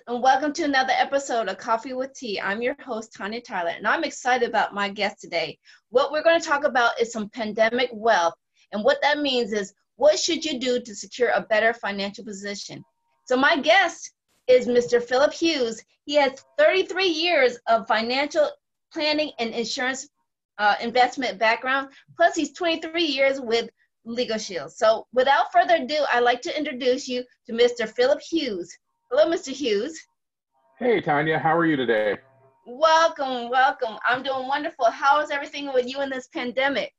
and welcome to another episode of Coffee with Tea. I'm your host, Tanya Tyler, and I'm excited about my guest today. What we're going to talk about is some pandemic wealth, and what that means is what should you do to secure a better financial position? So my guest is Mr. Philip Hughes. He has 33 years of financial planning and insurance investment background, plus he's 23 years with Legal Shield. So without further ado, I'd like to introduce you to Mr. Philip Hughes. Hello, Mr. Hughes. Hey, Tanya, how are you today? Welcome. I'm doing wonderful. How is everything with you in this pandemic?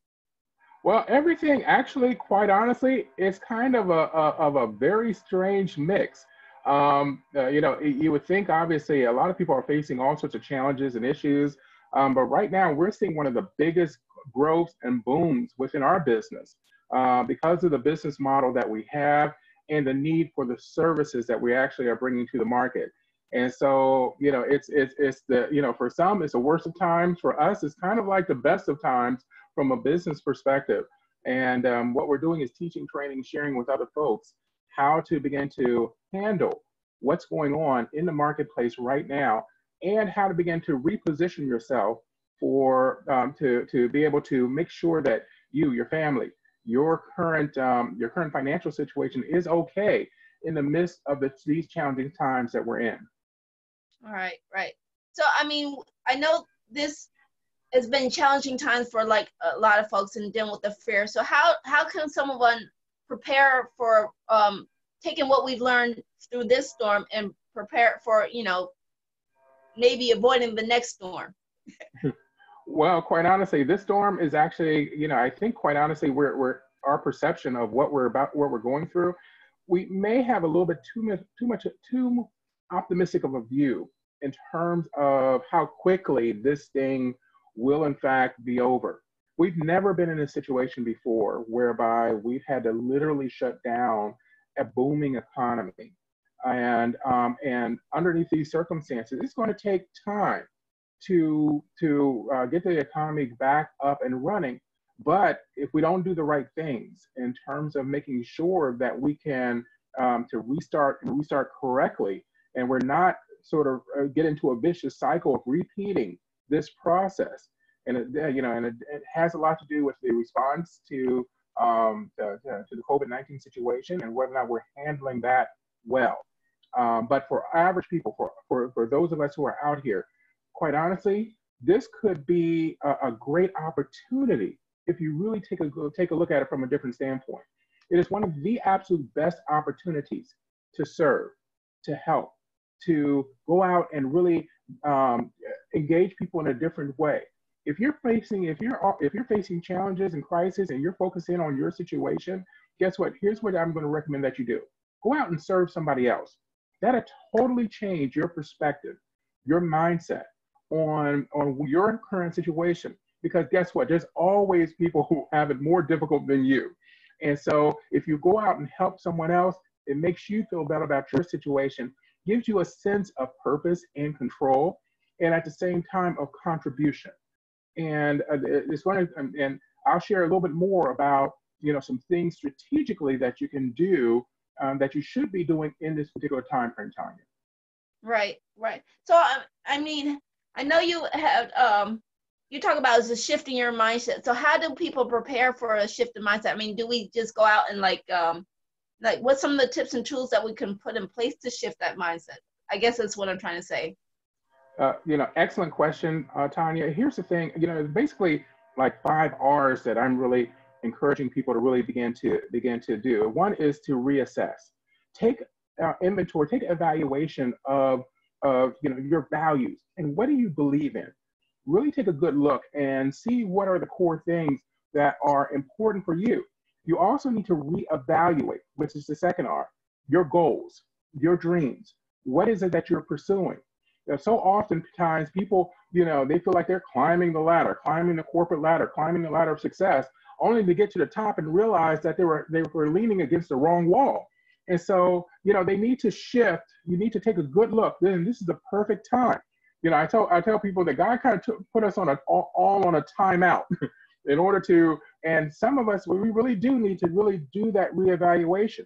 Well, everything actually, quite honestly, is kind of a very strange mix. You would think obviously a lot of people are facing all sorts of challenges and issues, but right now we're seeing one of the biggest growths and booms within our business because of the business model that we have and the need for the services that we actually are bringing to the market. And so, it's the, for some, it's the worst of times. For us, it's kind of like the best of times from a business perspective. And what we're doing is teaching, training, sharing with other folks how to begin to handle what's going on in the marketplace right now and how to begin to reposition yourself for to be able to make sure that you, your family, your current financial situation is okay in the midst of these challenging times that we're in. All right. So, I know this has been challenging times for like a lot of folks in dealing with the fear. So how can someone prepare for taking what we've learned through this storm and prepare for, maybe avoiding the next storm? Well, quite honestly, this storm is actually, I think quite honestly, we're our perception of what we're going through, we may have a little bit too optimistic of a view in terms of how quickly this thing will in fact be over. We've never been in a situation before whereby we've had to literally shut down a booming economy. And underneath these circumstances, it's going to take time to get the economy back up and running. But if we don't do the right things in terms of making sure that we can to restart correctly, and we're not sort of get into a vicious cycle of repeating this process, and it has a lot to do with the response to the COVID-19 situation and whether or not we're handling that well. But for average people, for those of us who are out here, quite honestly, this could be a great opportunity if you really take a look at it from a different standpoint. It is one of the absolute best opportunities to serve, to help, to go out and really engage people in a different way. If you're facing challenges and crises and you're focusing on your situation, guess what? Here's what I'm going to recommend that you do. Go out and serve somebody else. That'll totally change your perspective, your mindset on your current situation. Because guess what? There's always people who have it more difficult than you. And so if you go out and help someone else, it makes you feel better about your situation, gives you a sense of purpose and control, and at the same time of contribution. And and I'll share a little bit more about some things strategically that you can do that you should be doing in this particular time frame, Tanya. Right. So I know you have you talk about is a shift in your mindset. So how do people prepare for a shift in mindset? Do we just go out and like what's some of the tips and tools that we can put in place to shift that mindset? I guess that's what I'm trying to say. Excellent question, Tanya. Here's the thing, it's basically like 5 R's that I'm really encouraging people to really begin to do. One is to reassess, take inventory, take evaluation of your values and what do you believe in. Really take a good look and see what are the core things that are important for you. You also need to reevaluate, which is the second R, your goals, your dreams. What is it that you're pursuing? So oftentimes people, they feel like they're climbing the ladder, climbing the corporate ladder, climbing the ladder of success, only to get to the top and realize that they were leaning against the wrong wall. And so, they need to shift. You need to take a good look. Then this is the perfect time. I tell people that God kind of put us on all on a timeout in order to, and some of us, we really do need to really do that reevaluation.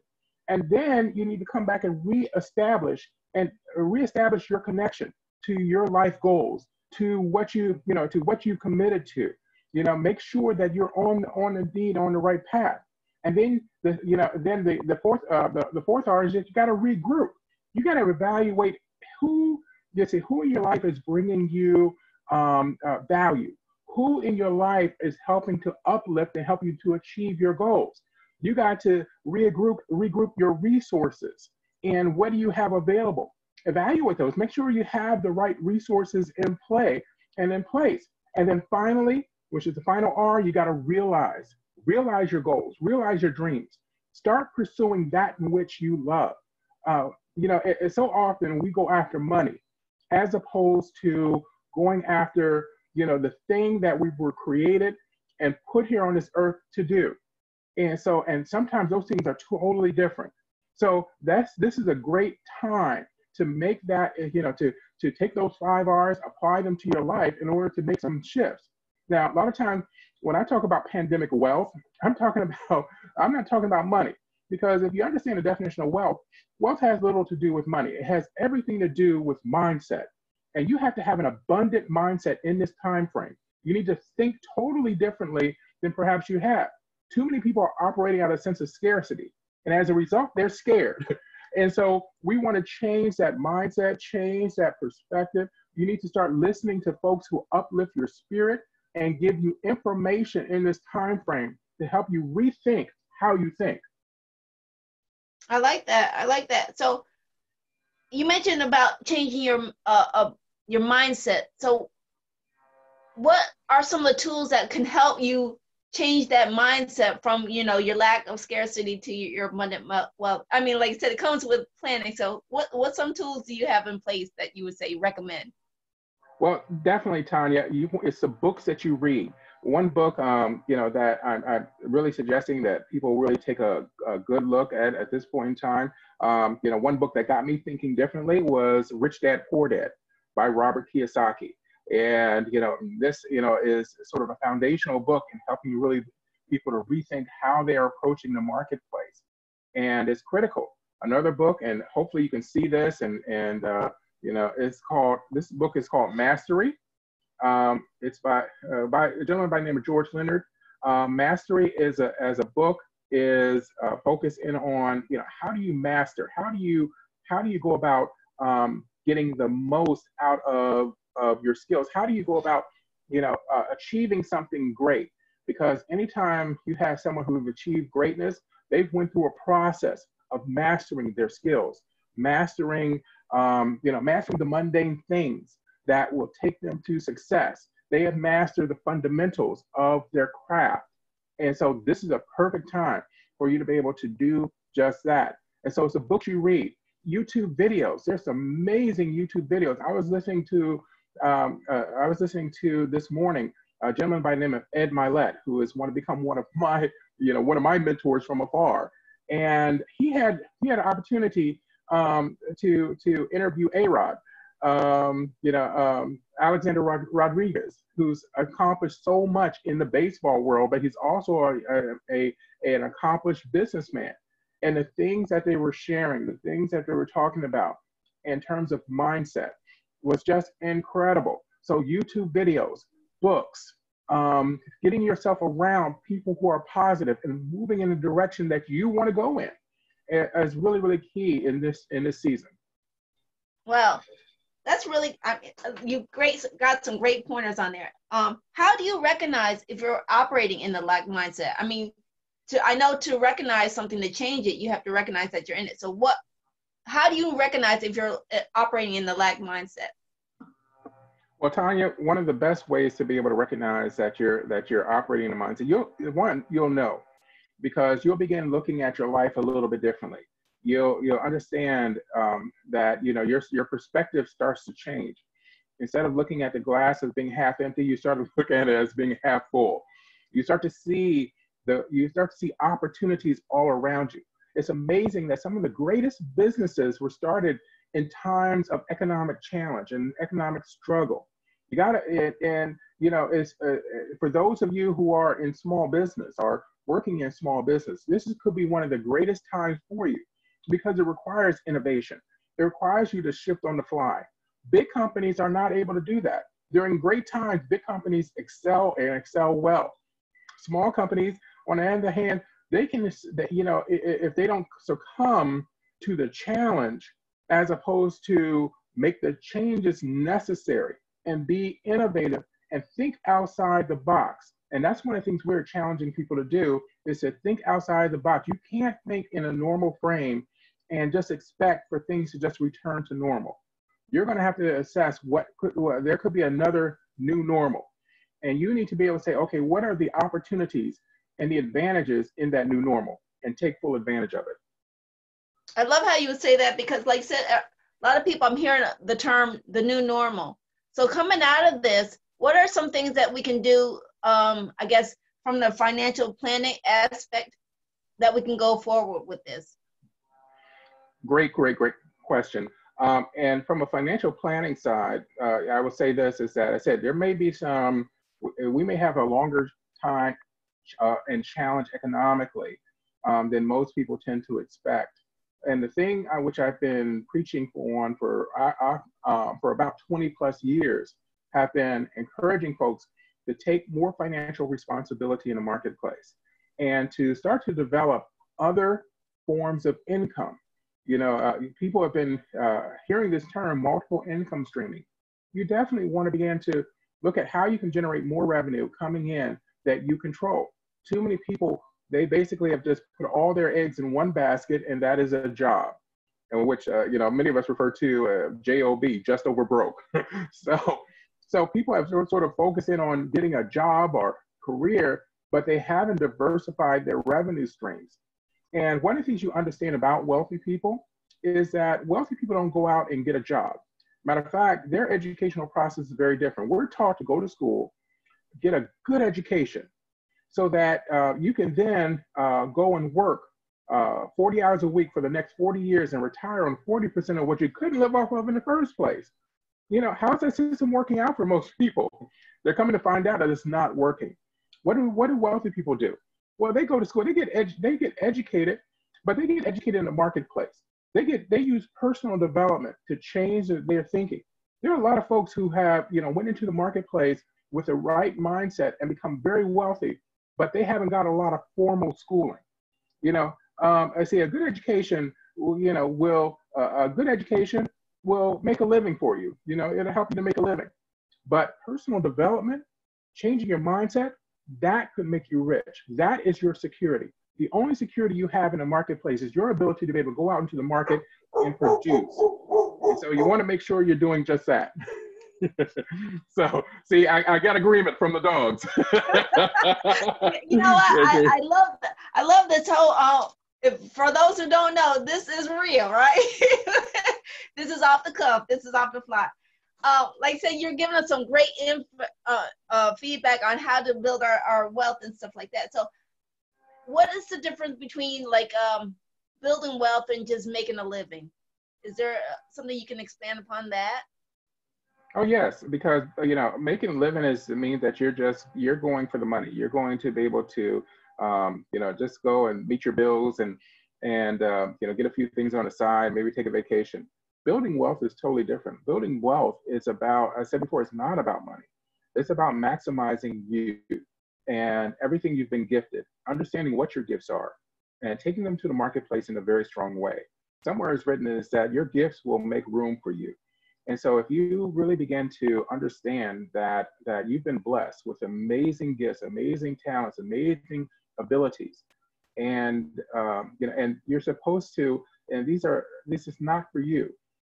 And then you need to come back and reestablish and reestablish your connection to your life goals, to what to what you committed to. Make sure that you're on indeed on the right path. And then the fourth R is that you got to regroup. You got to evaluate who in your life is bringing you value, who in your life is helping to uplift and help you to achieve your goals. You got to regroup your resources, and what do you have available? Evaluate those. Make sure you have the right resources in play and in place. And then finally, which is the final R, you got to realize your goals, realize your dreams. Start pursuing that in which you love. It's so often we go after money as opposed to going after, the thing that we were created and put here on this earth to do. And sometimes those things are totally different. So this is a great time to make that, to take those 5 R's, apply them to your life in order to make some shifts. Now, a lot of times when I talk about pandemic wealth, I'm not talking about money, because if you understand the definition of wealth, wealth has little to do with money. It has everything to do with mindset. And you have to have an abundant mindset in this time frame. You need to think totally differently than perhaps you have. Too many people are operating out of a sense of scarcity. And as a result, they're scared. And so we want to change that mindset, change that perspective. You need to start listening to folks who uplift your spirit and give you information in this time frame to help you rethink how you think. I like that. So you mentioned about changing your mindset. So what are some of the tools that can help you change that mindset from, your lack of scarcity to your abundant wealth? I mean, like I said, it comes with planning. So what some tools do you have in place that you would say recommend? Well, definitely, Tanya. It's the books that you read. One book, that I'm really suggesting that people really take a good look at this point in time. One book that got me thinking differently was Rich Dad Poor Dad by Robert Kiyosaki. And, this, is sort of a foundational book in helping really people to rethink how they are approaching the marketplace. And it's critical. Another book, and hopefully you can see this, this book is called Mastery. It's by a gentleman by the name of George Leonard. Mastery as a book is focused in on, how do you master? How do you go about getting the most out of your skills? How do you go about, achieving something great? Because anytime you have someone who's achieved greatness, they've went through a process of mastering their skills, mastering the mundane things that will take them to success. They have mastered the fundamentals of their craft. And so this is a perfect time for you to be able to do just that. And so it's a book you read, YouTube videos. There's some amazing YouTube videos. I was listening to this morning a gentleman by the name of Ed Mylett, who has become one of my mentors from afar. And he had an opportunity to interview A-Rod, Alexander Rodriguez, who's accomplished so much in the baseball world, but he's also an accomplished businessman. And the things that they were sharing, the things that they were talking about in terms of mindset was just incredible. So YouTube videos, books, getting yourself around people who are positive and moving in the direction that you want to go in is really, really key in this season. Well, that's really, you got some great pointers on there. How do you recognize if you're operating in the lack mindset? I mean, I know to recognize something, to change it, you have to recognize that you're in it. So how do you recognize if you're operating in the lack mindset? Well, Tanya, one of the best ways to be able to recognize that you're operating in the mindset, you'll know, because you'll begin looking at your life a little bit differently. You'll understand that your perspective starts to change. Instead of looking at the glass as being half empty, you start to look at it as being half full. You start to see opportunities all around you. It's amazing that some of the greatest businesses were started in times of economic challenge and economic struggle. For those of you who are in small business or working in small business, could be one of the greatest times for you, because it requires innovation. It requires you to shift on the fly. Big companies are not able to do that. During great times, big companies excel and excel well. Small companies, on the other hand, they can, if they don't succumb to the challenge, as opposed to make the changes necessary and be innovative and think outside the box. And that's one of the things we're challenging people to do, is to think outside the box. You can't think in a normal frame and just expect for things to just return to normal. You're going to have to assess there could be another new normal. And you need to be able to say, okay, what are the opportunities and the advantages in that new normal, and take full advantage of it. I love how you would say that, because like I said, a lot of people, I'm hearing the term, the new normal. So coming out of this, what are some things that we can do, I guess, from the financial planning aspect, that we can go forward with this? Great question. And from a financial planning side, I would say this, is that I said there may be we may have a longer time and challenge economically than most people tend to expect. And the thing which I've been preaching for about 20 plus years, have been encouraging folks to take more financial responsibility in the marketplace and to start to develop other forms of income. People have been hearing this term, multiple income streaming. You definitely want to begin to look at how you can generate more revenue coming in that you control. Too many people, they basically have just put all their eggs in one basket, and that is a job, in which many of us refer to JOB, just over broke. So people have sort of focused in on getting a job or career, but they haven't diversified their revenue streams. And one of the things you understand about wealthy people is that wealthy people don't go out and get a job. Matter of fact, their educational process is very different. We're taught to go to school, get a good education, so that you can then go and work 40 hours a week for the next 40 years and retire on 40% of what you couldn't live off of in the first place. How's that system working out for most people? They're coming to find out that it's not working. What do wealthy people do? Well, they go to school, they get educated, but they get educated in the marketplace. They use personal development to change their thinking. There are a lot of folks who have, went into the marketplace with the right mindset and become very wealthy, but they haven't got a lot of formal schooling. I say a good education, a good education will make a living for you. It'll help you to make a living. But personal development, changing your mindset, that could make you rich. That is your security. The only security you have in the marketplace is your ability to be able to go out into the market and produce. And so you want to make sure you're doing just that. So, see, I got agreement from the dogs. You know what? I love this whole, for those who don't know, this is real, right? This is off the cuff. This is off the fly. Like I said, you're giving us some great feedback on how to build our wealth and stuff like that. So what is the difference between building wealth and just making a living? Is there something you can expand upon that? Oh yes, because making a living means that you're going for the money. You're going to be able to just go and meet your bills and get a few things on the side, maybe take a vacation. Building wealth is totally different. Building wealth is about, I said before, it's not about money. It's about maximizing you and everything you've been gifted, understanding what your gifts are, and taking them to the marketplace in a very strong way. Somewhere it's written is that your gifts will make room for you. And so if you really begin to understand that you've been blessed with amazing gifts, amazing talents, amazing abilities, and and you're supposed to, and this is not for you.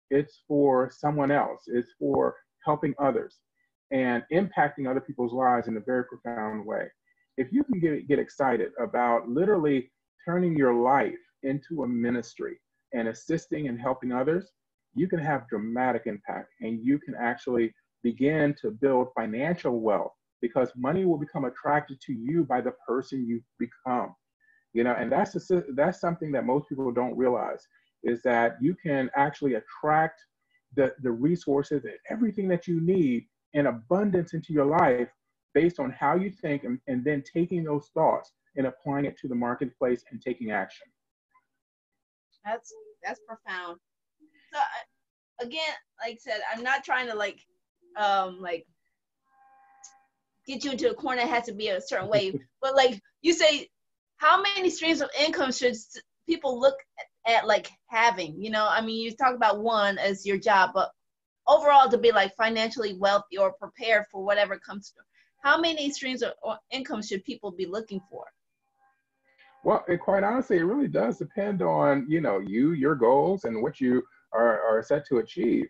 It's for someone else. It's for helping others and impacting other people's lives in a very profound way. If you can get excited about literally turning your life into a ministry and assisting and helping others, you can have dramatic impact, and you can actually begin to build financial wealth, because money will become attracted to you by the person you become. And that's something that most people don't realize, is that you can actually attract the resources and everything that you need in abundance into your life based on how you think, and then taking those thoughts and applying it to the marketplace and taking action. That's profound. So again, like I said, I'm not trying to like get you into a corner. It has to be a certain way. But like you say, how many streams of income should people look at like having? You know, I mean, you talk about one as your job, but overall to be like financially wealthy or prepared for whatever comes through. How many streams of income should people be looking for? Well, and quite honestly, it really does depend on, you know, your goals and what you are set to achieve.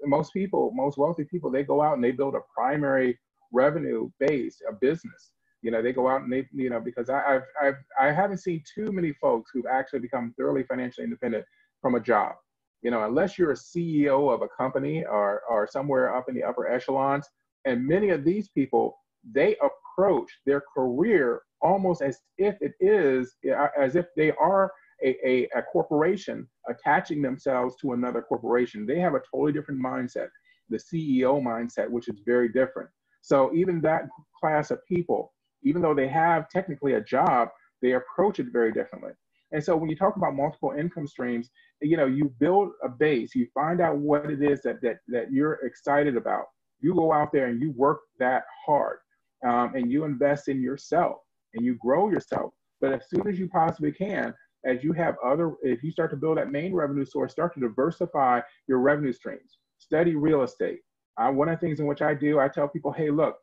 Most people, most wealthy people, they go out and they build a primary revenue base, a business. You know, they go out and they, you know, because I haven't seen too many folks who've actually become thoroughly financially independent from a job. You know, unless you're a CEO of a company or somewhere up in the upper echelons, and many of these people, they approach their career almost as if it is, as if they are a corporation attaching themselves to another corporation. They have a totally different mindset, the CEO mindset, which is very different. So even that class of people, even though they have technically a job, they approach it very differently. And so when you talk about multiple income streams, you know, you build a base, you find out what it is that you're excited about. You go out there and you work that hard, and you invest in yourself and you grow yourself. But as soon as you possibly can, as you have other, if you start to build that main revenue source, start to diversify your revenue streams. Study real estate. One of the things in which I do, I tell people, hey, look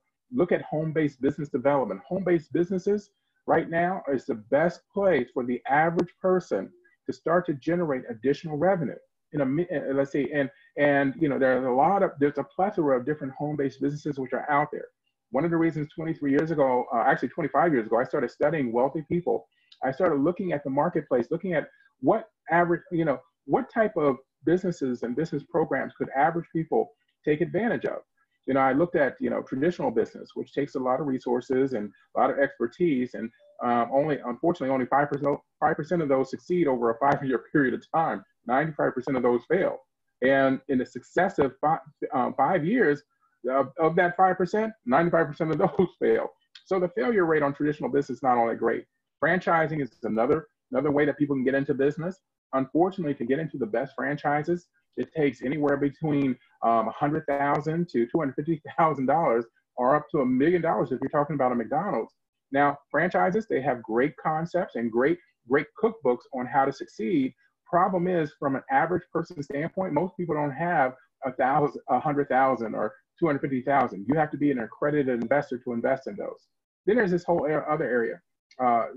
at home-based business development. Home-based businesses right now is the best place for the average person to start to generate additional revenue. Let's see, and you know, there's a plethora of different home-based businesses which are out there. One of the reasons 23 years ago, actually 25 years ago, I started studying wealthy people. I started looking at the marketplace, looking at what average, you know, what type of businesses and business programs could average people take advantage of. You know, I looked at, you know, traditional business, which takes a lot of resources and a lot of expertise, and unfortunately, only 5% of those succeed over a 5-year period of time. 95% of those fail. And in the successive 5 years, of that 5%, 95% of those fail. So the failure rate on traditional business is not all that great. Franchising is another way that people can get into business. Unfortunately, to get into the best franchises, it takes anywhere between $100,000 to $250,000, or up to $1 million if you're talking about a McDonald's. Now, franchises, they have great concepts and great cookbooks on how to succeed. Problem is, from an average person standpoint, most people don't have 100,000 or 250,000. You have to be an accredited investor to invest in those. Then there's this whole other area,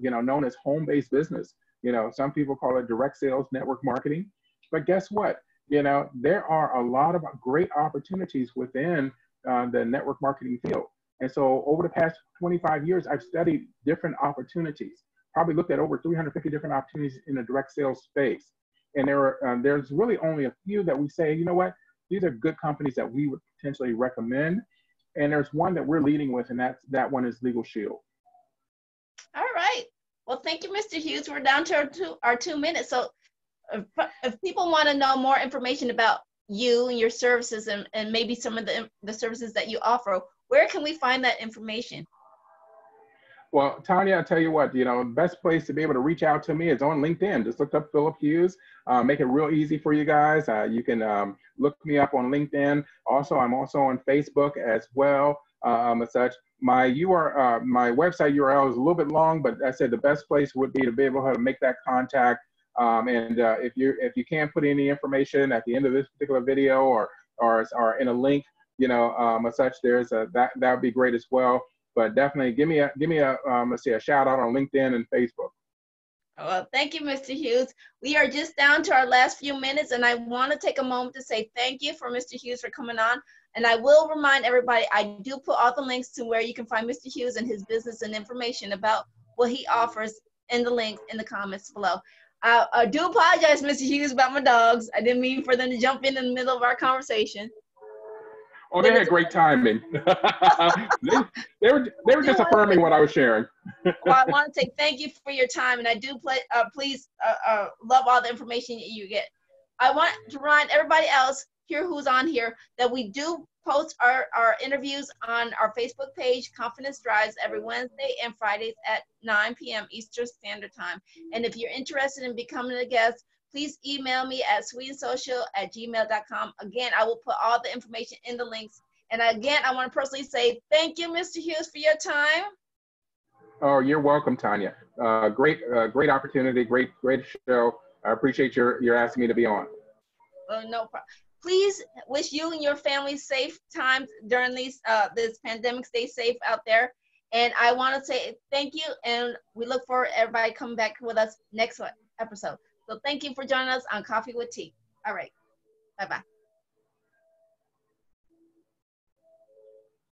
you know, known as home-based business. You know, some people call it direct sales, network marketing. But guess what? You know, there are a lot of great opportunities within the network marketing field. And so over the past 25 years, I've studied different opportunities, probably looked at over 350 different opportunities in the direct sales space. And there's really only a few that we say, you know what, these are good companies that we would potentially recommend. And there's one that we're leading with, and that one is Legal Shield. All right. Well, thank you, Mr. Hughes. We're down to our 2 minutes. So if people want to know more information about you and your services and maybe some of the services that you offer, where can we find that information? Well, Tanya, I'll tell you what, you know, the best place to be able to reach out to me is on LinkedIn. Just look up Phillip Hughes, make it real easy for you guys. You can look me up on LinkedIn. Also, I'm also on Facebook as well. As such, my website URL is a little bit long, but I said the best place would be to be able to make that contact. If you can't put any information at the end of this particular video or in a link, you know, as such, there's that would be great as well. But definitely give me a let's see, a shout out on LinkedIn and Facebook. Well, thank you, Mr. Hughes. We are just down to our last few minutes, and I want to take a moment to say thank you for Mr. Hughes for coming on. And I will remind everybody, I do put all the links to where you can find Mr. Hughes and his business and information about what he offers in the link in the comments below. I do apologize, Mr. Hughes, about my dogs. I didn't mean for them to jump in the middle of our conversation. Oh, they had great timing. they were just affirming what I was sharing. Well, I want to say thank you for your time, and I do please love all the information that you get. I want to remind everybody else here who's on here that we do post our interviews on our Facebook page, Confidence Drives, every Wednesday and Fridays at 9 p.m. Eastern Standard Time. And if you're interested in becoming a guest, please email me at sweetensocial@gmail.com. Again, I will put all the information in the links. And again, I want to personally say thank you, Mr. Hughes, for your time. Oh, you're welcome, Tanya. Great opportunity, great show. I appreciate your asking me to be on. Oh, no problem. Please wish you and your family safe times during this pandemic. Stay safe out there. And I want to say thank you, and we look forward to everybody coming back with us next episode. So thank you for joining us on Coffee with T. All right. Bye-bye.